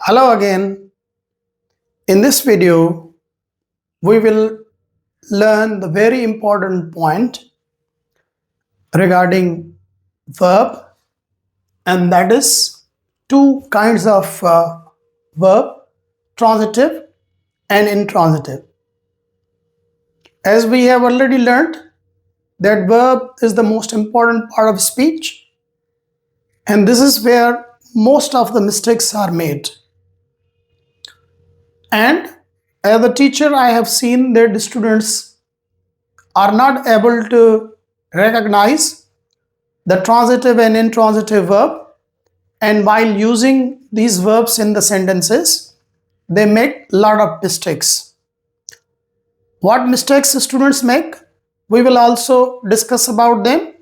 Hello again. In this video, we will learn the very important point regarding verb, and that is two kinds of verb, transitive and intransitive. As we have already learned that verb is the most important part of speech, and this is where most of the mistakes are made. And as a teacher, I have seen that the students are not able to recognize the transitive and intransitive verb, and while using these verbs in the sentences, they make a lot of mistakes. What mistakes students make, we will also discuss about them.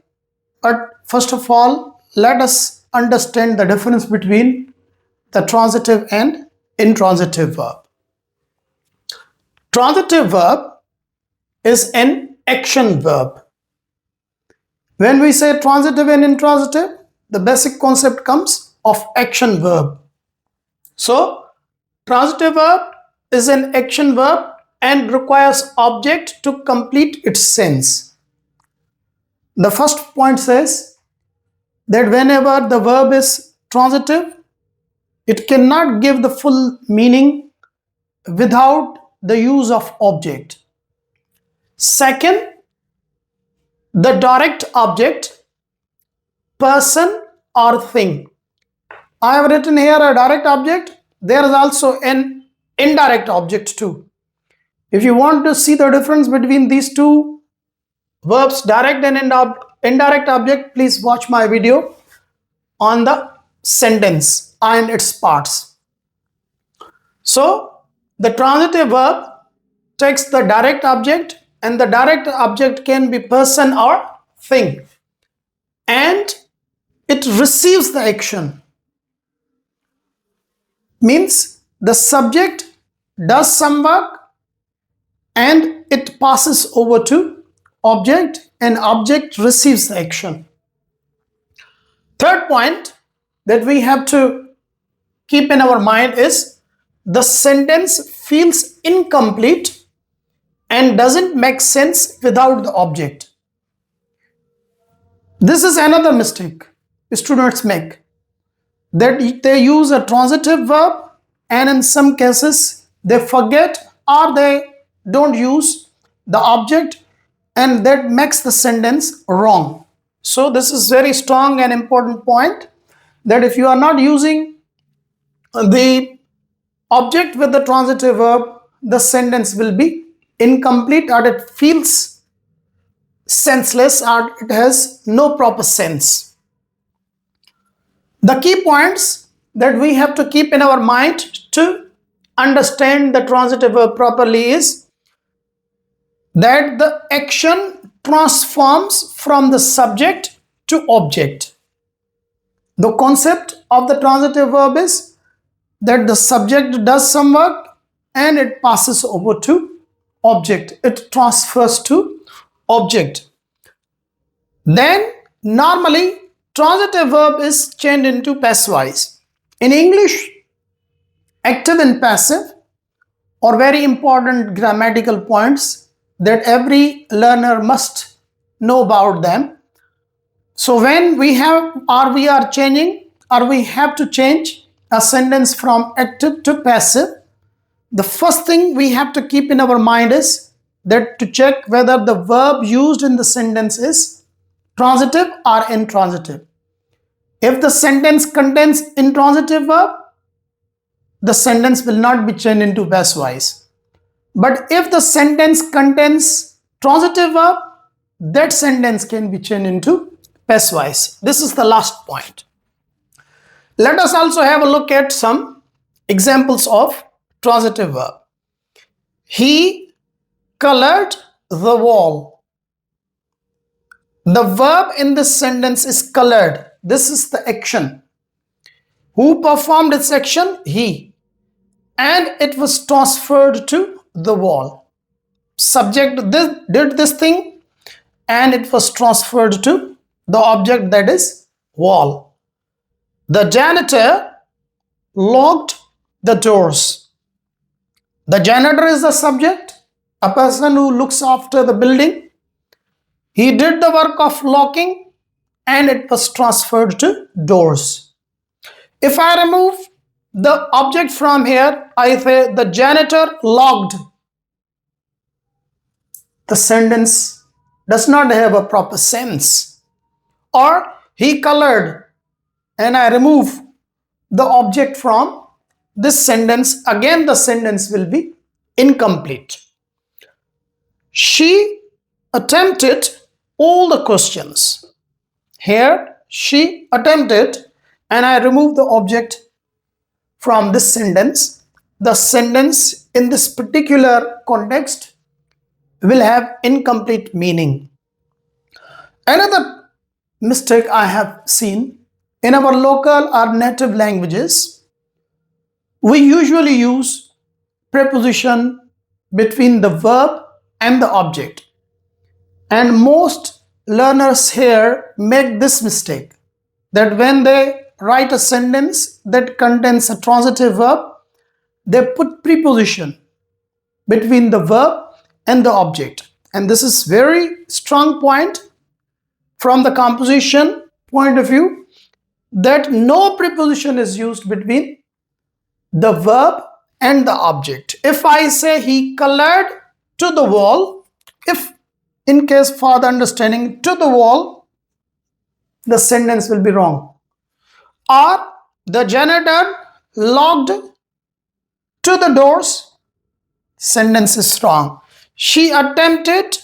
But first of all, let us understand the difference between the transitive and intransitive verb. Transitive verb is an action verb. When we say transitive and intransitive, the basic concept comes of action verb. So, transitive verb is an action verb and requires object to complete its sense. The first point says that whenever the verb is transitive, it cannot give the full meaning without the use of object. Second, the direct object, person or thing. I have written here a direct object. There is also an indirect object too. If you want to see the difference between these two verbs, direct and indirect object, please watch my video on the sentence and its parts. So, the transitive verb takes the direct object, and the direct object can be person or thing, and it receives the action. Means the subject does some work and it passes over to object, and object receives the action. Third point that we have to keep in our mind is the sentence feels incomplete and doesn't make sense without the object. This is another mistake students make, that they use a transitive verb and in some cases they forget or they don't use the object, and that makes the sentence wrong. So this is very strong and important point, that if you are not using the object with the transitive verb, the sentence will be incomplete or it feels senseless or it has no proper sense. The key points that we have to keep in our mind to understand the transitive verb properly is that the action transforms from the subject to object. The concept of the transitive verb is that the subject does some work and it passes over to object. It transfers to object. Then normally transitive verb is changed into passive voice. In English, active and passive are very important grammatical points that every learner must know about them. So when we are changing, or we have to change a sentence from active to passive, the first thing we have to keep in our mind is that to check whether the verb used in the sentence is transitive or intransitive. If the sentence contains intransitive verb, the sentence will not be changed into passive voice. But if the sentence contains transitive verb, that sentence can be changed into passive voice. This is the last point. Let us also have a look at some examples of transitive verb. He colored the wall. The verb in this sentence is colored. This is the action. Who performed its action? He. And it was transferred to the wall. Subject did this thing and it was transferred to the object, that is wall. The janitor locked the doors. The janitor is the subject, a person who looks after the building. He did the work of locking and it was transferred to doors. If I remove the object from here, I say the janitor locked. The sentence does not have a proper sense. Or he colored, and I remove the object from this sentence, again the sentence will be incomplete. She attempted all the questions. Here she attempted, and I remove the object from this sentence. The sentence in this particular context will have incomplete meaning. Another mistake I have seen in our local or native languages, we usually use preposition between the verb and the object. And most learners here make this mistake, that when they write a sentence that contains a transitive verb, they put preposition between the verb and the object. And this is very strong point from the composition point of view, that no preposition is used between the verb and the object. If I say he colored to the wall, if in case for the understanding to the wall, the sentence will be wrong. Or the janitor locked to the doors, sentence is wrong. She attempted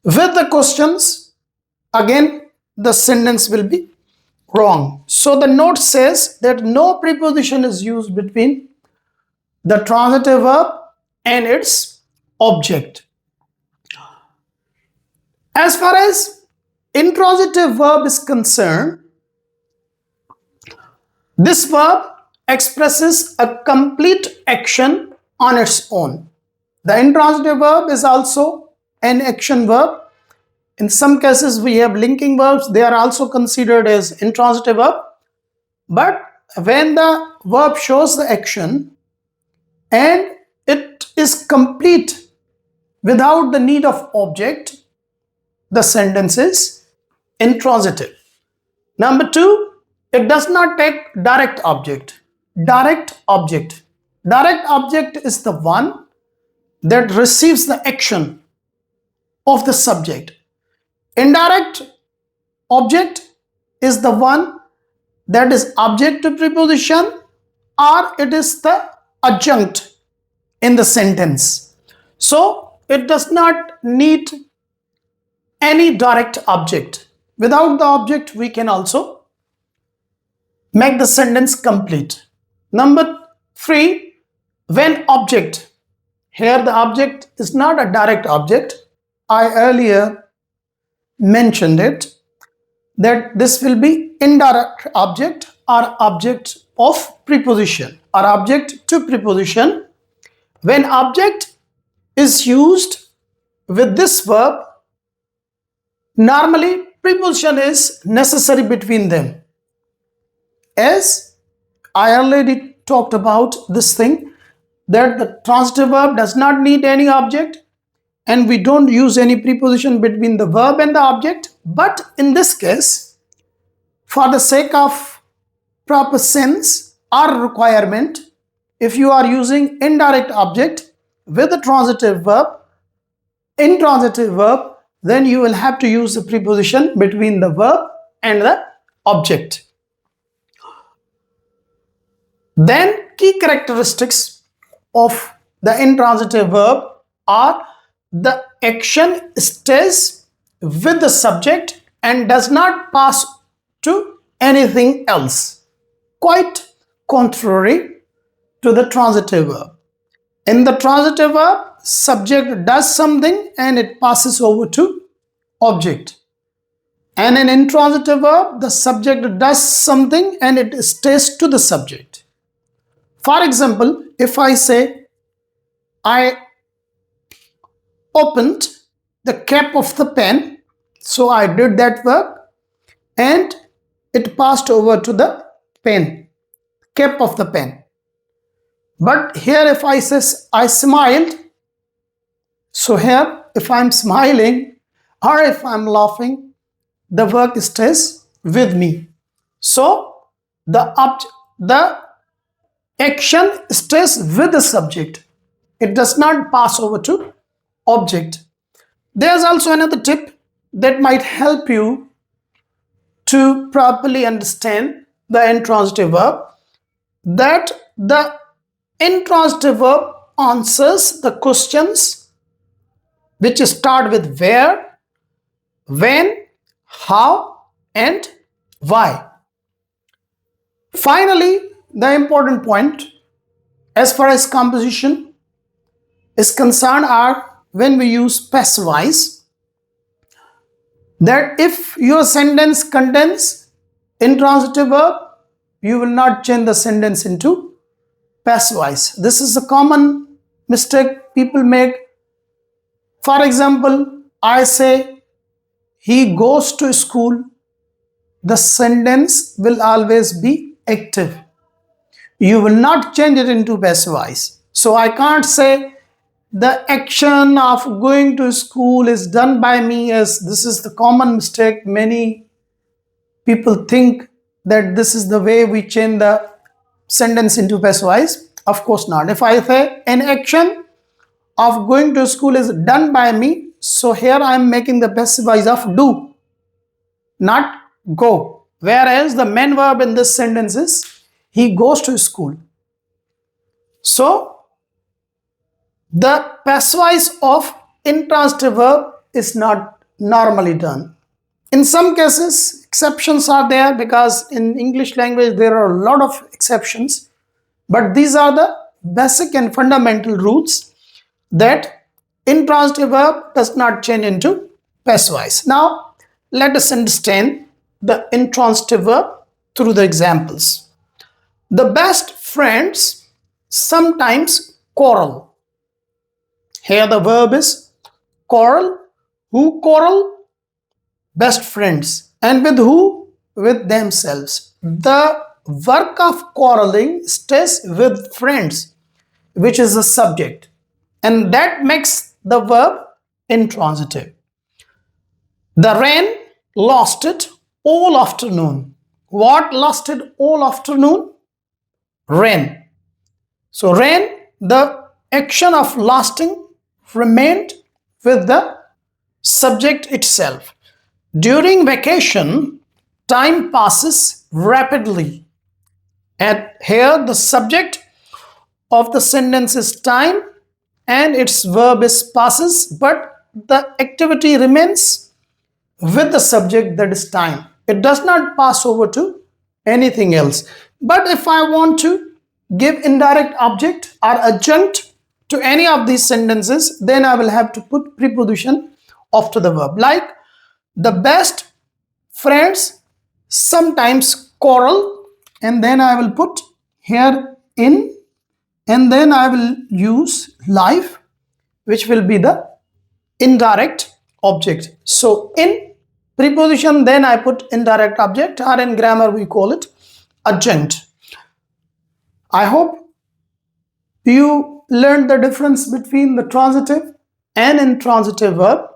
with the questions, again the sentence will be wrong. So the note says that no preposition is used between the transitive verb and its object. As far as intransitive verb is concerned, this verb expresses a complete action on its own. The intransitive verb is also an action verb. In some cases we have linking verbs, they are also considered as intransitive verb. But when the verb shows the action and it is complete without the need of object, the sentence is intransitive. Number two, it does not take direct object. Direct object. Direct object is the one that receives the action of the subject. Indirect object is the one that is object to preposition, or it is the adjunct in the sentence. So it does not need any direct object. Without the object, we can also make the sentence complete. Number three, when object. Here the object is not a direct object. I earlier mentioned it, that this will be indirect object or object of preposition or object to preposition. When object is used with this verb, normally preposition is necessary between them. As I already talked about this thing, that the transitive verb does not need any object and we don't use any preposition between the verb and the object. But in this case, for the sake of proper sense or requirement, if you are using indirect object with a transitive verb, intransitive verb, then you will have to use the preposition between the verb and the object. Then key characteristics of the intransitive verb are the action stays with the subject and does not pass to anything else, quite contrary to the transitive verb. In the transitive verb, subject does something and it passes over to object. And in intransitive verb, the subject does something and it stays to the subject. For example, if I say, I opened the cap of the pen, so I did that verb and it passed over to the pen, cap of the pen. But here if I say I smiled, so here if I'm smiling or if I'm laughing, the verb stays with me. So the action stays with the subject. It does not pass over to object. There's also another tip that might help you to properly understand the intransitive verb, that the intransitive verb answers the questions which start with where, when, how, and why. Finally, the important point as far as composition is concerned are when we use passive voice, that if your sentence contains intransitive verb, you will not change the sentence into passive voice. This is a common mistake people make. For example, I say he goes to school, the sentence will always be active. You will not change it into passive voice. So I can't say the action of going to school is done by me, as this is the common mistake. Many people think that this is the way we change the sentence into passive voice. Of course not. If I say an action of going to school is done by me, so here I am making the passive voice of do, not go. Whereas the main verb in this sentence is he goes to school. So the passive voice of intransitive verb is not normally done. In some cases, exceptions are there, because in English language there are a lot of exceptions. But these are the basic and fundamental rules, that intransitive verb does not change into passive voice. Now, let us understand the intransitive verb through the examples. The best friends sometimes quarrel. Here the verb is quarrel. Who quarrel? Best friends. And with who? With themselves. The work of quarreling stays with friends, which is the subject, and that makes the verb intransitive. The rain lasted all afternoon. What lasted all afternoon? Rain. So rain, the action of lasting remained with the subject itself. During vacation, time passes rapidly. And here the subject of the sentence is time and its verb is passes, but the activity remains with the subject, that is time. It does not pass over to anything else. But if I want to give indirect object or adjunct to any of these sentences, then I will have to put preposition after the verb, like the best friends sometimes quarrel, and then I will put here in, and then I will use life, which will be the indirect object. So in preposition, then I put indirect object, or in grammar we call it adjunct. I hope you learned the difference between the transitive and intransitive verb.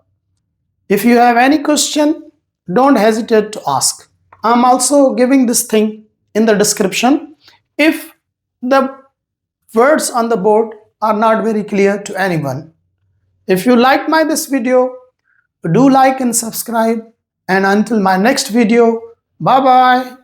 If you have any question, don't hesitate to ask. I'm also giving this thing in the description if the words on the board are not very clear to anyone. If you like this video, do like and subscribe. And until my next video, bye bye.